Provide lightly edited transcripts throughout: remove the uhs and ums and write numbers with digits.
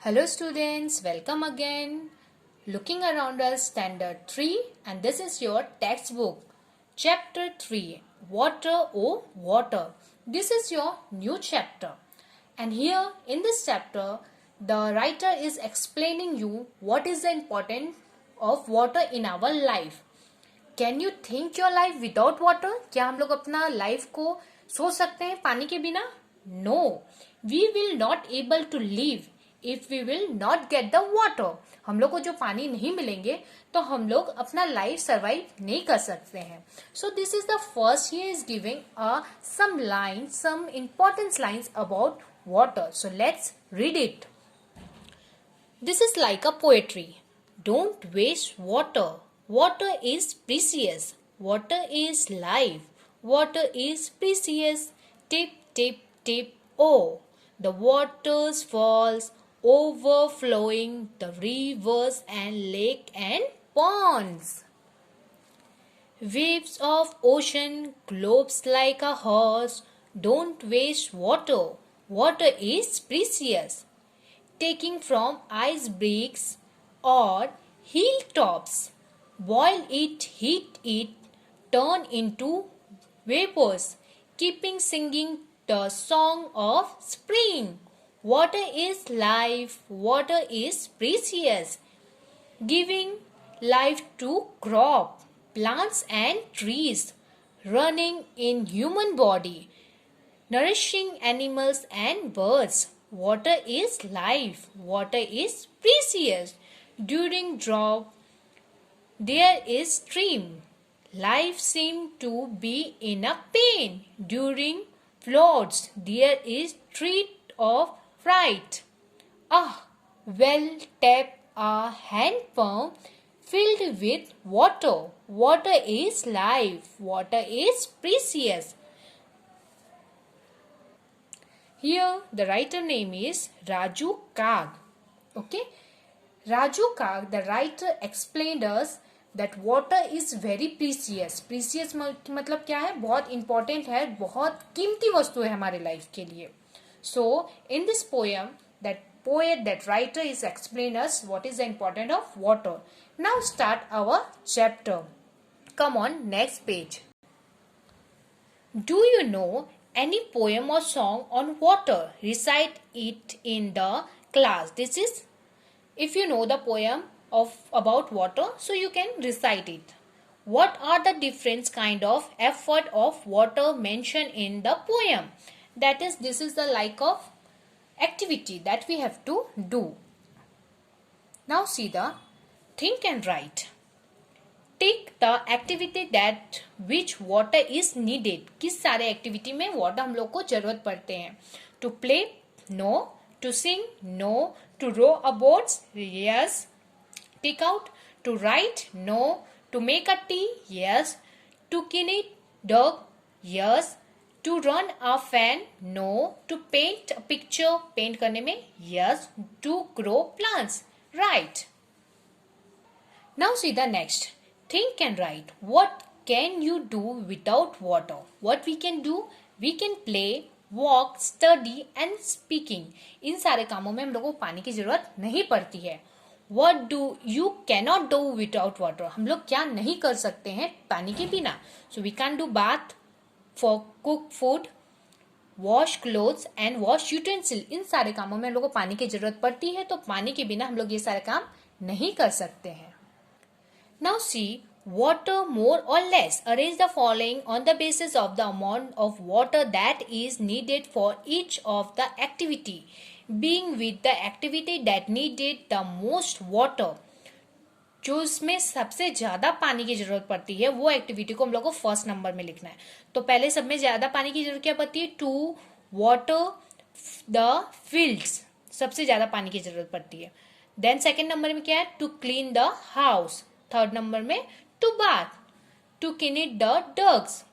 Hello students, welcome again. Looking around us, standard 3, and this is your textbook. Chapter 3, Water O Water. This is your new chapter. And here in this chapter, the writer is explaining you what is the importance of water in our life. Can you think your life without water? क्या हम लोग अपना life को सोच सकते हैं पानी के बिना? No, we will not able to live if we will not get the water. हम लोग को जो पानी नहीं मिलेंगे तो हम लोग अपना लाइफ सर्वाइव नहीं कर सकते हैं. So this is the first he is giving some lines, some important lines about water. So let's read it. This is like a poetry. Don't waste water. Water is precious. Water is life. Water is precious. Tip, tip, tip, oh. The waters falls overflowing the rivers and lake and ponds. Waves of ocean globes like a horse. Don't waste water. Water is precious. Taking from ice bricks or hilltops. Boil it, heat it, turn into vapors, keeping singing the song of spring. Water is life, water is precious, giving life to crop, plants and trees, running in human body, nourishing animals and birds. Water is life. Water is precious. During drought, there is stream. Life seems to be in a pain. During floods, there is threat of fright. Ah, well tap a hand pump filled with water. Water is life. Water is precious. Here the writer name is Raju Kag. Okay, Raju Kag, the writer explained us that water is very precious. Precious मतलब क्या है? बहुत important है, बहुत कीमती वस्तु है हमारे लाइफ के लिए. So in this poem, that writer is explained us what is the importance of water. Now start our chapter. Come on, next page. Do you know any poem or song on water? Recite it in the class. This is if you know the poem about water, so you can recite it. What are the different kind of effort of water mentioned in the poem? That is, this is the like of activity that we have to do. Now see the think and write. Tick the activity that which water is needed. किस सारे activity में water हम लोग को जरूरत पड़ते हैं? To play, no. To sing, no. To row a boats, yes. Tick out. To write, no. To make a tea, yes. To clean it dog, yes. To run a fan, no. To paint a picture, paint करने में, yes. To grow plants, right. Now see the next. Think and write. What can you do without water? What we can do? We can play, walk, study and speaking. इन सारे कामों में हम लोगों को पानी की जरूरत नहीं पड़ती है. What do you cannot do without water? हम लोग क्या नहीं कर सकते हैं पानी के बिना? So we can do bath, for cook food, wash clothes and wash utensil. इन सारे कामों में हम लोग को पानी की जरूरत पड़ती है, तो पानी के बिना हम लोग ये सारे काम नहीं कर सकते हैं. Now see, water more or less. Arrange the following on the basis of the amount of water that is needed for each of the activity. Being with the activity that needed the most water. जो इसमें सबसे ज्यादा पानी की जरूरत पड़ती है वो एक्टिविटी को हम लोग को फर्स्ट नंबर में लिखना है. तो पहले सब में ज्यादा पानी की जरूरत क्या पड़ती है? To water the fields. सबसे ज्यादा पानी की जरूरत पड़ती है. देन सेकेंड नंबर में क्या है? To clean the house. Third number में to bath, to clean the dogs,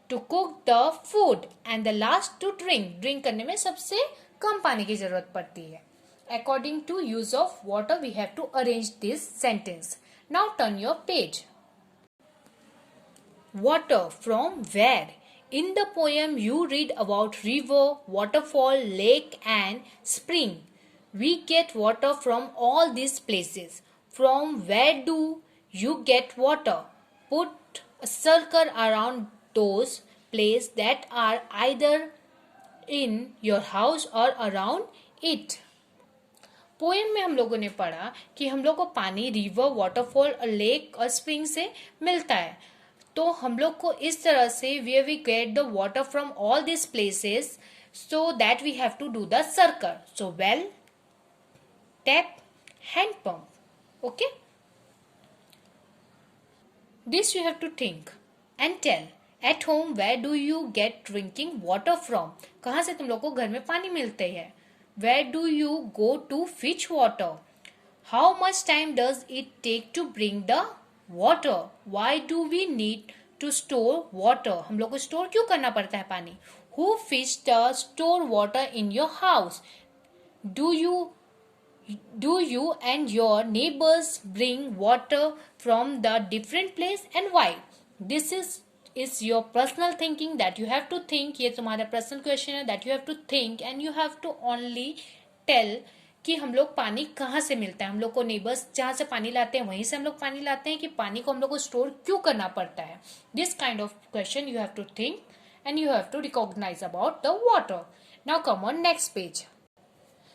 to cook the food and the last to drink. Drink करने में सबसे कम पानी की जरूरत पड़ती है. According to use of water we have to arrange this sentence. Now turn your page. Water from where? In the poem, you read about river, waterfall, lake and spring. We get water from all these places. From where do you get water? Put a circle around those places that are either in your house or around it. Poem में हम लोगों ने पढ़ा कि हम लोग को पानी रिवर, वाटरफॉल, लेक और स्प्रिंग से मिलता है. तो हम लोग को इस तरह से where we get the water from all these places, so that we have to do the circle. So well, tap, hand pump. Okay? This you have to think and tell. At home, where do you get drinking water from? कहाँ से तुम लोग को घर में पानी मिलते हैं? Where do you go to fetch water? How much time does it take to bring the water? Why do we need to store water? हम लोग को स्टोर क्यों करना पड़ता है पानी? Who fetch the store water in your house? Do you and your neighbors bring water from the different place and why? This is your personal thinking that you have to think. ये तुम्हारा personal question है that you have to think and you have to only tell कि हम लोग पानी कहाँ से मिलता है. हम लोग को नेबर्स जहाँ से पानी लाते हैं वहीं से हम लोग पानी लाते हैं कि पानी को हम लोग को स्टोर क्यों करना पड़ता है. This kind of question you have to think and you have to recognize about the water. Now come on next page.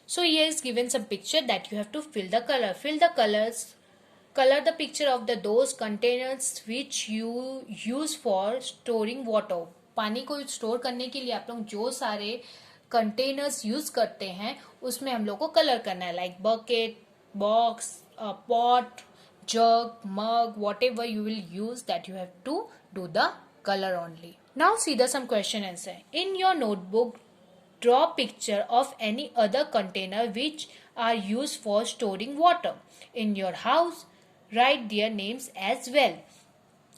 So here is given some picture that you have to fill the color. Fill the colors. Color the picture of those containers which you use for storing water. पानी को store करने के लिए आप लोग जो सारे containers use करते हैं उसमें हम लोग को कलर करना है. Like bucket, box, pot, jug, mug, whatever you will use, that you have to do the color only. Now see the some question answer. In your notebook, draw picture of any other container which are used for storing water. In your house, write their names as well.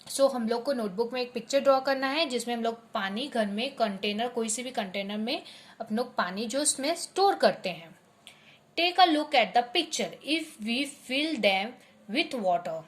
So हम लोग को notebook में एक picture draw करना है जिसमें हम लोग पानी घर में कंटेनर, कोई से भी कंटेनर में अपन लोग पानी जो उसमें स्टोर करते हैं. Take a look at the picture. If we fill them with water,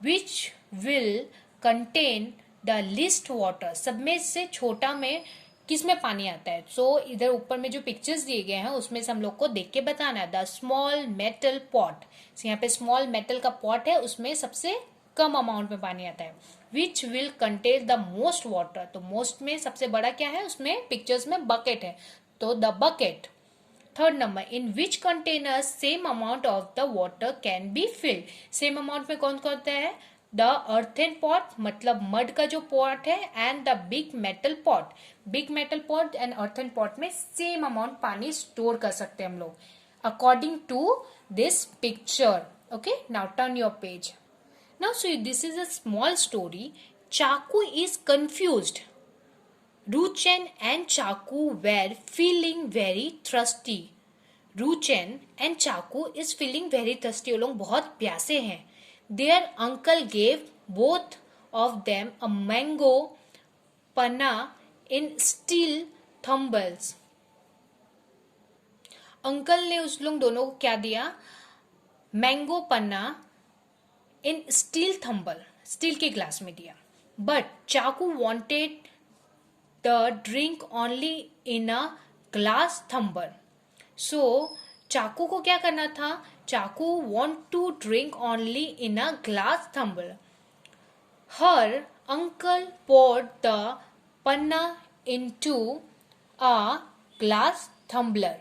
which will contain the least water? सब में से छोटा में किस में पानी आता है? सो इधर ऊपर में जो पिक्चर्स दिए गए हैं उसमें से हम लोग को देख के बताना है. The small metal pot. यहाँ पे स्मॉल मेटल का पॉट है, उसमें सबसे कम अमाउंट में पानी आता है. Which will contain the most water. तो मोस्ट में सबसे बड़ा क्या है? उसमें पिक्चर्स में बकेट है, तो the bucket. Third number, in which container same amount of the water can be filled. Same amount में कौन कौन होता है? द अर्थन पॉट, मतलब मड का जो पॉट है, and the big metal pot. Big metal pot and earthen pot में सेम अमाउंट पानी स्टोर कर सकते हैं हम लोग according to this picture. Okay, now turn your page. Now see this is a small story. Chaku is confused. Ruchen and Chaku were feeling very thirsty. Ruchen and Chaku is feeling very thirsty. वो लोग बहुत प्यासे हैं. Their uncle gave both of them a mango panna in steel tumbles. Uncle ने उस लोग दोनों को क्या दिया? मैंगो पन्ना इन स्टील थम्बल, स्टील के ग्लास में दिया. बट चाकू wanted the drink only in a glass tumbler. So चाकू को क्या करना था? चाकू want to drink only in a glass tumbler. Her uncle poured the panna into a glass tumbler,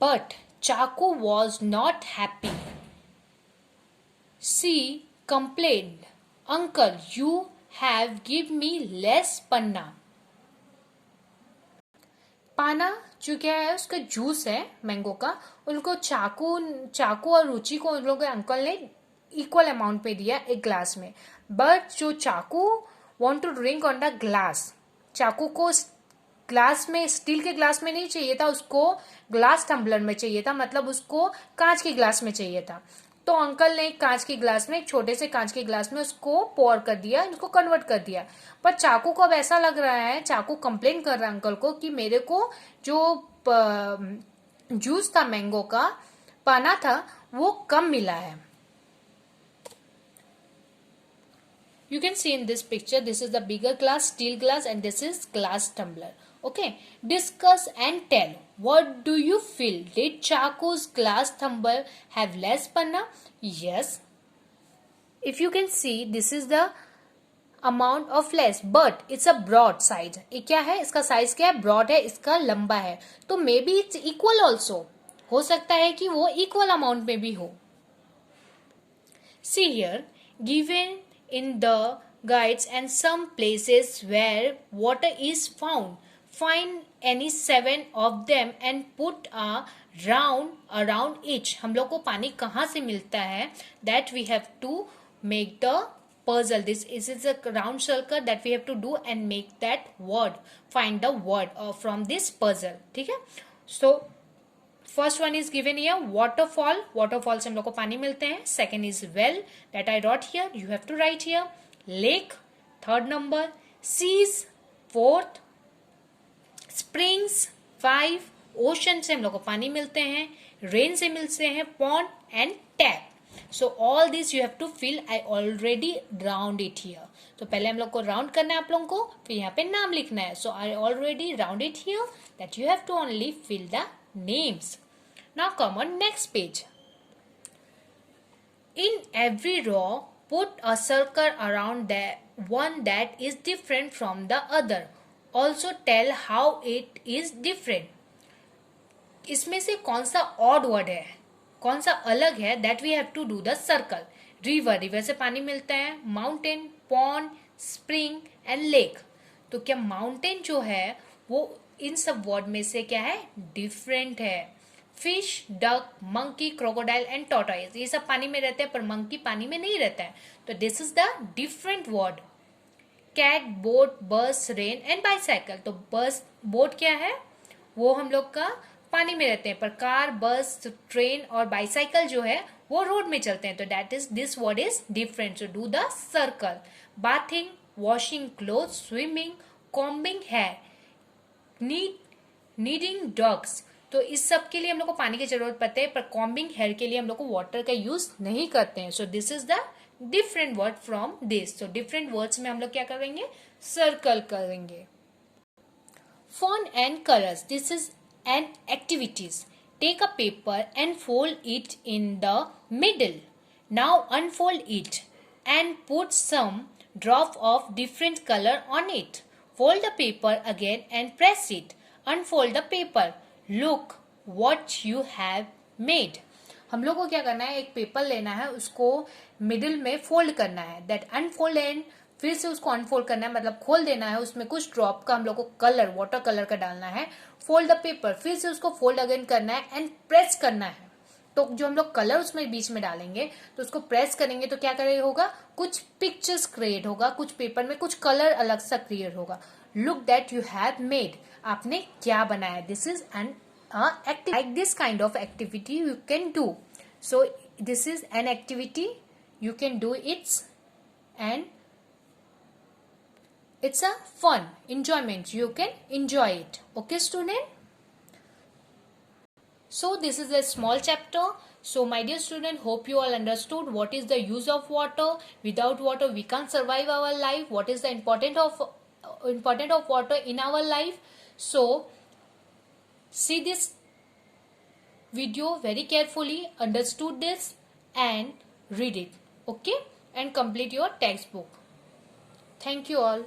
but Chaku was not happy. She complained, "Uncle, you have given me less panna." पाना जो क्या है उसका juice है mango का, उनको चाकू और रुचि को उन लोगों के अंकल ने इक्वल अमाउंट पे दिया एक ग्लास में. बट जो चाकू want to drink on the glass, चाकू को ग्लास में, स्टील के ग्लास में नहीं चाहिए था, उसको ग्लास टम्बलर में चाहिए था, मतलब उसको कांच के ग्लास में चाहिए था. तो अंकल ने एक कांच के ग्लास में, एक छोटे से कांच के ग्लास में उसको पोर कर दिया, उसको कन्वर्ट कर दिया. पर चाकू को अब ऐसा लग रहा है, चाकू कंप्लेन कर रहा है अंकल को कि मेरे को जो जूस था मैंगो का, पाना था, वो कम मिला है. You can see in this picture, this is the bigger glass, steel glass, and this is glass tumbler. Okay, discuss and tell. What do you feel? Did Chaku's glass tumbler have less panna? Yes. If you can see, this is the amount of less, but it's a broad size. ये क्या है? इसका size क्या है? Broad है, इसका लंबा है. तो may be it's equal also. हो सकता है कि वो इक्वल अमाउंट में भी हो. See here, given in the guides and some places where water is found. Find any 7 of them and put a round around each. हम लोग को पानी कहाँ से मिलता है? That we have to make the puzzle. This is a round circle that we have to do and make that word. Find the word from this puzzle. ठीक है? So first one is given here waterfall. Waterfall से हम लोग को पानी मिलते हैं. Second is well that I wrote here. You have to write here. Lake third number. Seas fourth. Springs 5. Ocean से हम लोग को पानी मिलते हैं. रेन से मिलते हैं pond and tap. So all this you have to fill. I already round it here. तो पहले हम लोग को राउंड करना है आप लोगों को, फिर यहाँ पे नाम लिखना है. So I already round it here that you have to only fill the names. Now come on next page. In every row, put a circle around the one that is different from the other. Also tell how it is different. इसमें से कौन सा odd word है, कौन सा अलग है? That we have to do the circle. River, river से पानी मिलता है. Mountain, pond, spring and lake. तो क्या mountain जो है वो इन सब वर्ड में से क्या है? डिफरेंट है. Fish, duck, monkey, crocodile and tortoise, ये सब पानी में रहते हैं पर मंकी पानी में नहीं रहता है. तो this is the different word. Cat, boat, bus, rain and bicycle. तो बस, बोट क्या है? वो हम लोग का पानी में रहते हैं, पर कार, बस, ट्रेन और बाइसाइकिल जो है वो रोड में चलते हैं. तो that is this word is different. So do the circle. Bathing, washing cloth, swimming, combing hair, needing dogs. तो इस सब के लिए हम लोग को पानी की जरूरत पड़ती है, पर कॉम्बिंग हेयर के लिए हम लोग को वाटर का यूज नहीं करते हैं. So this is the different word from this. तो डिफरेंट वर्ड्स में हम लोग क्या करेंगे? सर्कल करेंगे. Fun and colours. This is an activities. Take a paper and fold it in the middle. Now unfold it and put some drop of different colour on it. Fold the paper again and press it. Unfold the paper. Look what you have made. हम लोग को क्या करना है? एक paper लेना है, उसको मिडिल में फोल्ड करना है. दैट अनफोल्ड एंड फिर से उसको अनफोल्ड करना है, मतलब खोल देना है. उसमें कुछ ड्रॉप का हम लोग को कलर, वाटर कलर का डालना है. फोल्ड द पेपर, फिर से उसको फोल्ड अगेन करना है एंड प्रेस करना है. तो जो हम लोग कलर उसमें बीच में डालेंगे तो उसको प्रेस करेंगे तो क्या करे होगा? कुछ पिक्चर्स क्रिएट होगा, कुछ पेपर में कुछ कलर अलग सा क्रिएट होगा. Look that you have made. आपने क्या बनाया? This is an activity. Like this kind of activity you can do. So this is an activity you can do it and it's a fun enjoyment. You can enjoy it. Okay student? So this is a small chapter. So my dear student, hope you all understood what is the use of water. Without water we can't survive our life. What is the importance of water in our life. So see this video very carefully, understood this and read it. Okay, and complete your textbook. Thank you all.